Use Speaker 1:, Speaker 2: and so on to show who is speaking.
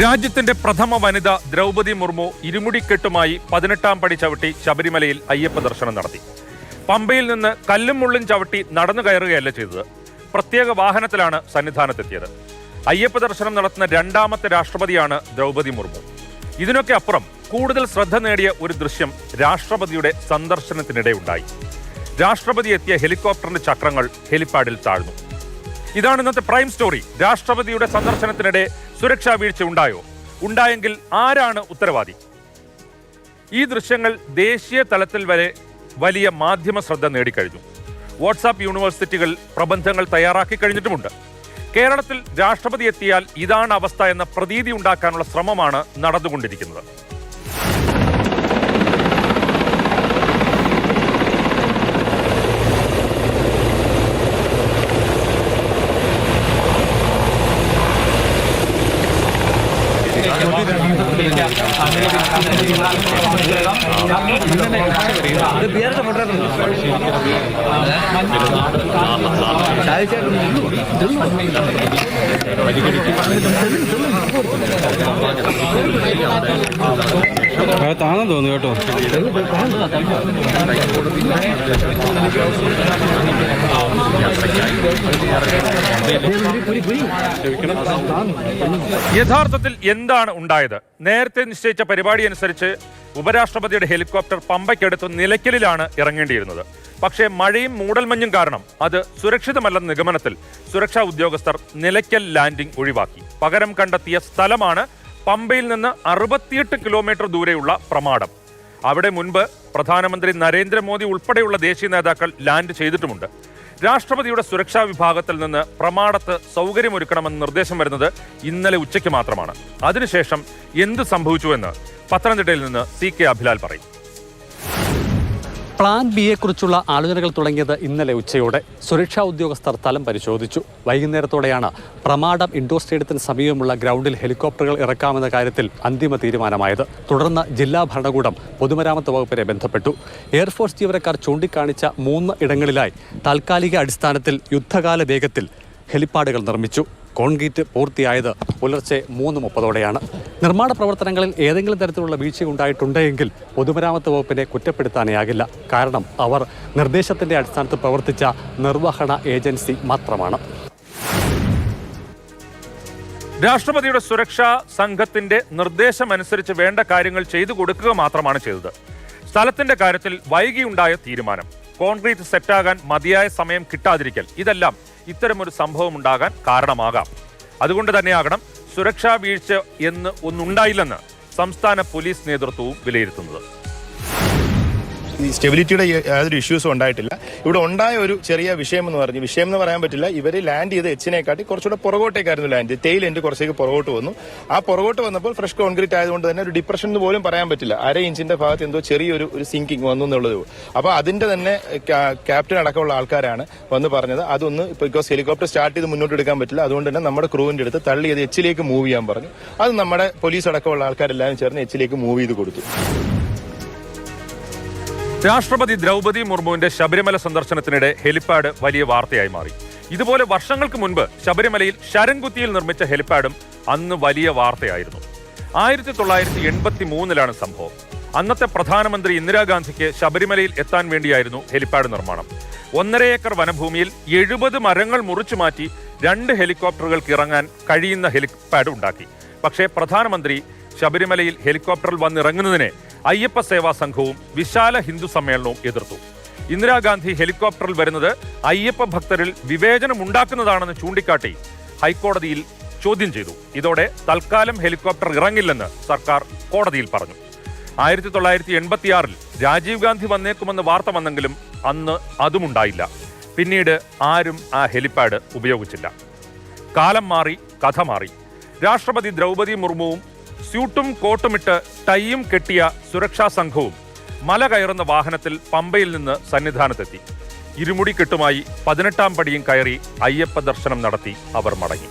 Speaker 1: രാജ്യത്തിന്റെ പ്രഥമ വനിത ദ്രൗപദി മുർമു ഇരുമുടിക്കെട്ടുമായി 18-ാം പടി ചവിട്ടി ശബരിമലയിൽ അയ്യപ്പ ദർശനം നടത്തി. പമ്പയിൽ നിന്ന് കല്ലും മുള്ളും ചവിട്ടി നടന്നു കയറുകയല്ല ചെയ്തത്. പ്രത്യേക വാഹനത്തിലാണ് സന്നിധാനത്തെത്തിയത്. അയ്യപ്പ ദർശനം നടത്തുന്ന രണ്ടാമത്തെ രാഷ്ട്രപതിയാണ് ദ്രൗപദി മുർമു. ഇതിനൊക്കെ അപ്പുറം കൂടുതൽ ശ്രദ്ധ നേടിയ ഒരു ദൃശ്യം രാഷ്ട്രപതിയുടെ സന്ദർശനത്തിനിടെ ഉണ്ടായി. രാഷ്ട്രപതി എത്തിയ ഹെലികോപ്റ്ററിന്റെ ചക്രങ്ങൾ ഹെലിപ്പാഡിൽ താഴ്ന്നു. ഇതാണ് ഇന്നത്തെ പ്രൈം സ്റ്റോറി. രാഷ്ട്രപതിയുടെ സന്ദർശനത്തിനിടെ സുരക്ഷാ വീഴ്ച ഉണ്ടായോ? ഉണ്ടായെങ്കിൽ ആരാണ് ഉത്തരവാദി? ഈ ദൃശ്യങ്ങൾ ദേശീയ തലത്തിൽ വരെ വലിയ മാധ്യമ ശ്രദ്ധ നേടിക്കഴിഞ്ഞു. വാട്സാപ്പ് യൂണിവേഴ്സിറ്റികൾ പ്രബന്ധങ്ങൾ തയ്യാറാക്കി കഴിഞ്ഞിട്ടുമുണ്ട്. കേരളത്തിൽ രാഷ്ട്രപതി എത്തിയാൽ ഇതാണ് അവസ്ഥ എന്ന പ്രതീതി ഉണ്ടാക്കാനുള്ള ശ്രമമാണ് നടന്നുകൊണ്ടിരിക്കുന്നത്.
Speaker 2: താണെന്ന് തോന്നുന്നു കേട്ടോ.
Speaker 1: യഥാർത്ഥത്തിൽ എന്താണ് ഉണ്ടായത്? നേരത്തെ നിശ്ചയിച്ച പരിപാടി അനുസരിച്ച് ഉപരാഷ്ട്രപതിയുടെ ഹെലികോപ്റ്റർ പമ്പയ്ക്കടുത്ത് നിലയ്ക്കലിലാണ് ഇറങ്ങേണ്ടിയിരുന്നത്. പക്ഷേ മഴയും മൂടൽമഞ്ഞും കാരണം അത് സുരക്ഷിതമല്ലെന്ന നിഗമനത്തിൽ സുരക്ഷാ ഉദ്യോഗസ്ഥർ നിലയ്ക്കൽ ലാൻഡിംഗ് ഒഴിവാക്കി. പകരം കണ്ടെത്തിയ സ്ഥലമാണ് പമ്പയിൽ നിന്ന് 68 കിലോമീറ്റർ ദൂരെയുള്ള പ്രമാടം. അവിടെ മുൻപ് പ്രധാനമന്ത്രി നരേന്ദ്രമോദി ഉൾപ്പെടെയുള്ള ദേശീയ നേതാക്കൾ ലാൻഡ് ചെയ്തിട്ടുമുണ്ട്. രാഷ്ട്രപതിയുടെ സുരക്ഷാ വിഭാഗത്തിൽ നിന്ന് പ്രമാടത്ത് സൗകര്യമൊരുക്കണമെന്ന് നിർദ്ദേശം വരുന്നത് ഇന്നലെ ഉച്ചയ്ക്ക് മാത്രമാണ്. അതിനുശേഷം എന്ത് സംഭവിച്ചുവെന്ന് പത്തനംതിട്ടയിൽ നിന്ന് CK അഭിലാൽ പറയും.
Speaker 3: പ്ലാൻ ബിയെക്കുറിച്ചുള്ള ആലോചനകൾ തുടങ്ങിയത് ഇന്നലെ ഉച്ചയോടെ. സുരക്ഷാ ഉദ്യോഗസ്ഥർ സ്ഥലം പരിശോധിച്ചു. വൈകുന്നേരത്തോടെയാണ് പ്രമാടം ഇൻഡോർ സ്റ്റേഡിയത്തിന് സമീപമുള്ള ഗ്രൗണ്ടിൽ ഹെലികോപ്റ്ററുകൾ ഇറക്കാമെന്ന കാര്യത്തിൽ അന്തിമ തീരുമാനമായത്. തുടർന്ന് ജില്ലാ ഭരണകൂടം പൊതുമരാമത്ത് വകുപ്പിനെ ബന്ധപ്പെട്ടു. എയർഫോഴ്സ് ജീവനക്കാർ ചൂണ്ടിക്കാണിച്ച 3 ഇടങ്ങളിലായി താൽക്കാലിക അടിസ്ഥാനത്തിൽ യുദ്ധകാല വേഗത്തിൽ ഹെലിപ്പാഡുകൾ നിർമ്മിച്ചു. കോൺക്രീറ്റ് പൂർത്തിയായത് പുലർച്ചെ 3:30ഓടെയാണ്. നിർമ്മാണ പ്രവർത്തനങ്ങളിൽ ഏതെങ്കിലും തരത്തിലുള്ള വീഴ്ചയുണ്ടായിട്ടുണ്ടെങ്കിൽ പൊതുമരാമത്ത് വകുപ്പിനെ കുറ്റപ്പെടുത്താനാകില്ല. കാരണം അവർ നിർദ്ദേശത്തിന്റെ അടിസ്ഥാനത്തിൽ പ്രവർത്തിച്ച നിർവഹണ ഏജൻസി മാത്രമാണ്.
Speaker 1: രാഷ്ട്രപതിയുടെ സുരക്ഷാ സംഘത്തിന്റെ നിർദ്ദേശമനുസരിച്ച് വേണ്ട കാര്യങ്ങൾ ചെയ്തു കൊടുക്കുക മാത്രമാണ് ചെയ്തത്. സ്ഥലത്തിന്റെ കാര്യത്തിൽ വൈകിയുണ്ടായ തീരുമാനം, കോൺക്രീറ്റ് സെറ്റാകാൻ മതിയായ സമയം കിട്ടാതിരിക്കൽ, ഇതെല്ലാം ഇത്തരമൊരു സംഭവം ഉണ്ടാകാൻ കാരണമാകാം. അതുകൊണ്ട് തന്നെയാകണം സുരക്ഷാ വീഴ്ച എന്ന് ഒന്നുണ്ടായില്ലെന്ന് സംസ്ഥാന പോലീസ് നേതൃത്വവും വിലയിരുത്തുന്നത്.
Speaker 4: ഈ സ്റ്റെബിലിറ്റിയുടെ യാതൊരു ഇഷ്യൂസും ഉണ്ടായിട്ടില്ല. ഇവിടെ ഉണ്ടായ ഒരു ചെറിയ വിഷയം എന്ന് പറയാൻ പറ്റില്ല. ഇവർ ലാൻഡ് ചെയ്ത് എച്ചിനെക്കാട്ടി കുറച്ചുകൂടെ പുറകോട്ടേക്കായിരുന്നു ലാൻഡ് ചെയ്ത്. ടെയിൽ എൻഡ് കുറച്ചേക്ക് പുറകോട്ട് വന്നു. ആ പുറകോട്ട് വന്നപ്പോൾ ഫ്രഷ് കോൺക്രീറ്റ് ആയതുകൊണ്ട് തന്നെ ഒരു ഡിപ്രഷൻ എന്ന് പോലും പറയാൻ പറ്റില്ല. 1/2 ഇഞ്ചിന്റെ ഭാഗത്ത് എന്തോ ചെറിയൊരു സിങ്കിങ് വന്നു എന്നുള്ളത്. അപ്പോൾ അതിന്റെ തന്നെ ക്യാപ്റ്റൻ അടക്കമുള്ള ആൾക്കാരാണ് വന്ന് പറഞ്ഞത് അതൊന്ന് ബിക്കോസ് ഹെലികോപ്റ്റർ സ്റ്റാർട്ട് ചെയ്ത് മുന്നോട്ട് എടുക്കാൻ പറ്റില്ല, അതുകൊണ്ട് തന്നെ നമ്മുടെ ക്രൂവിന്റെ അടുത്ത് തള്ളി ചെയ്ത് എച്ചിലേക്ക് മൂവ് ചെയ്യാൻ പറഞ്ഞു. അത് നമ്മുടെ പോലീസ് അടക്കമുള്ള ആൾക്കാരെല്ലാവരും ചേർന്ന് എച്ചിലേക്ക് മൂവ് ചെയ്ത് കൊടുത്തു.
Speaker 1: രാഷ്ട്രപതി ദ്രൗപദി മുർമുവിന്റെ ശബരിമല സന്ദർശനത്തിനിടെ ഹെലിപ്പാഡ് വലിയ വാർത്തയായി മാറി. ഇതുപോലെ വർഷങ്ങൾക്ക് മുൻപ് ശബരിമലയിൽ ശരംകുത്തിയിൽ നിർമ്മിച്ച ഹെലിപ്പാഡും അന്ന് വലിയ വാർത്തയായിരുന്നു. 1983-ലാണ് സംഭവം. അന്നത്തെ പ്രധാനമന്ത്രി ഇന്ദിരാഗാന്ധിക്ക് ശബരിമലയിൽ എത്താൻ വേണ്ടിയായിരുന്നു ഹെലിപ്പാഡ് നിർമ്മാണം. 1.5 ഏക്കർ വനഭൂമിയിൽ 70 മരങ്ങൾ മുറിച്ചു മാറ്റി 2 ഹെലികോപ്റ്ററുകൾക്ക് ഇറങ്ങാൻ കഴിയുന്ന ഹെലിപ്പാഡ് ഉണ്ടാക്കി. പക്ഷേ പ്രധാനമന്ത്രി ശബരിമലയിൽ ഹെലികോപ്റ്ററിൽ വന്നിറങ്ങുന്നതിനെ അയ്യപ്പ സേവാ സംഘവും വിശാല ഹിന്ദു സമ്മേളനവും എതിർത്തു. ഇന്ദിരാഗാന്ധി ഹെലികോപ്റ്ററിൽ വരുന്നത് അയ്യപ്പ ഭക്തരിൽ വിവേചനം ഉണ്ടാക്കുന്നതാണെന്ന് ചൂണ്ടിക്കാട്ടി ഹൈക്കോടതിയിൽ ചോദ്യം ചെയ്തു. ഇതോടെ തൽക്കാലം ഹെലികോപ്റ്റർ ഇറങ്ങില്ലെന്ന് സർക്കാർ കോടതിയിൽ പറഞ്ഞു. 1986-ൽ രാജീവ് ഗാന്ധി വന്നേക്കുമെന്ന് വാർത്ത വന്നെങ്കിലും അന്ന് അതുമുണ്ടായില്ല. പിന്നീട് ആരും ആ ഹെലിപ്പാഡ് ഉപയോഗിച്ചില്ല. കാലം മാറി, കഥ മാറി. രാഷ്ട്രപതി ദ്രൗപദി മുർമുവും സ്യൂട്ടും കോട്ടുമിട്ട് ടൈയും കെട്ടിയ സുരക്ഷാ സംഘവും മല കയറുന്ന വാഹനത്തിൽ പമ്പയിൽ നിന്ന് സന്നിധാനത്തെത്തി. ഇരുമുടിക്കെട്ടുമായി 18-ാം പടിയും കയറി അയ്യപ്പ ദർശനം നടത്തി അവർ മടങ്ങി.